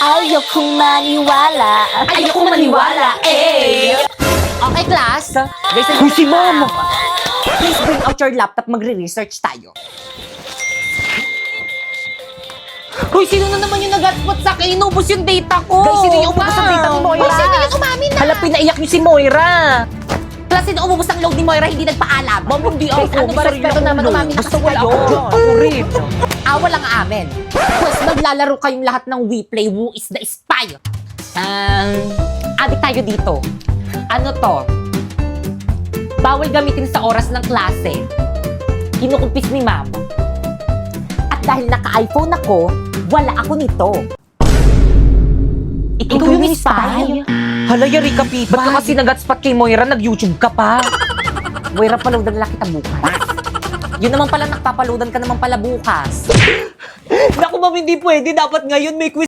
Ayokong maniwala. Ayokong maniwala, eh! Okay, class. Guys, Uy, si Mama! Please bring out your laptop. Magre-research tayo. Hoy, sino na naman yung nag-hotspot sa akin? Inubos yung data ko! Guys, sino yung umubos ng data ni Moira? Hoy, sino yung umamin na? Hala, pinaiyak niyo si Moira! Class, sino umubos ng load ni Moira hindi nagpaalam? Ma'am, hindi Guys, ako. ano ba respeto naman umamin na Basta kasi wala kayo? ako dyan. Ako rin. Walang amin. Pues maglalaro kayong lahat ng We Play Who is the Spy. Adik tayo dito. Ano to? Bawal gamitin sa oras ng klase. Kinukumpis ni Mama. At dahil naka-iPhone ako, wala ako nito. Ikaw yung spy? Hala, yari ka, Pipa. Ba't ka kasi nag-hotspot kay Moira? Nag-YouTube ka pa. Moira, paloadan lang kita bukas. Yun naman pala, nakapapaloadan ka naman pala bukas. Naku, ma'am, hindi pwede. Dapat ngayon may quiz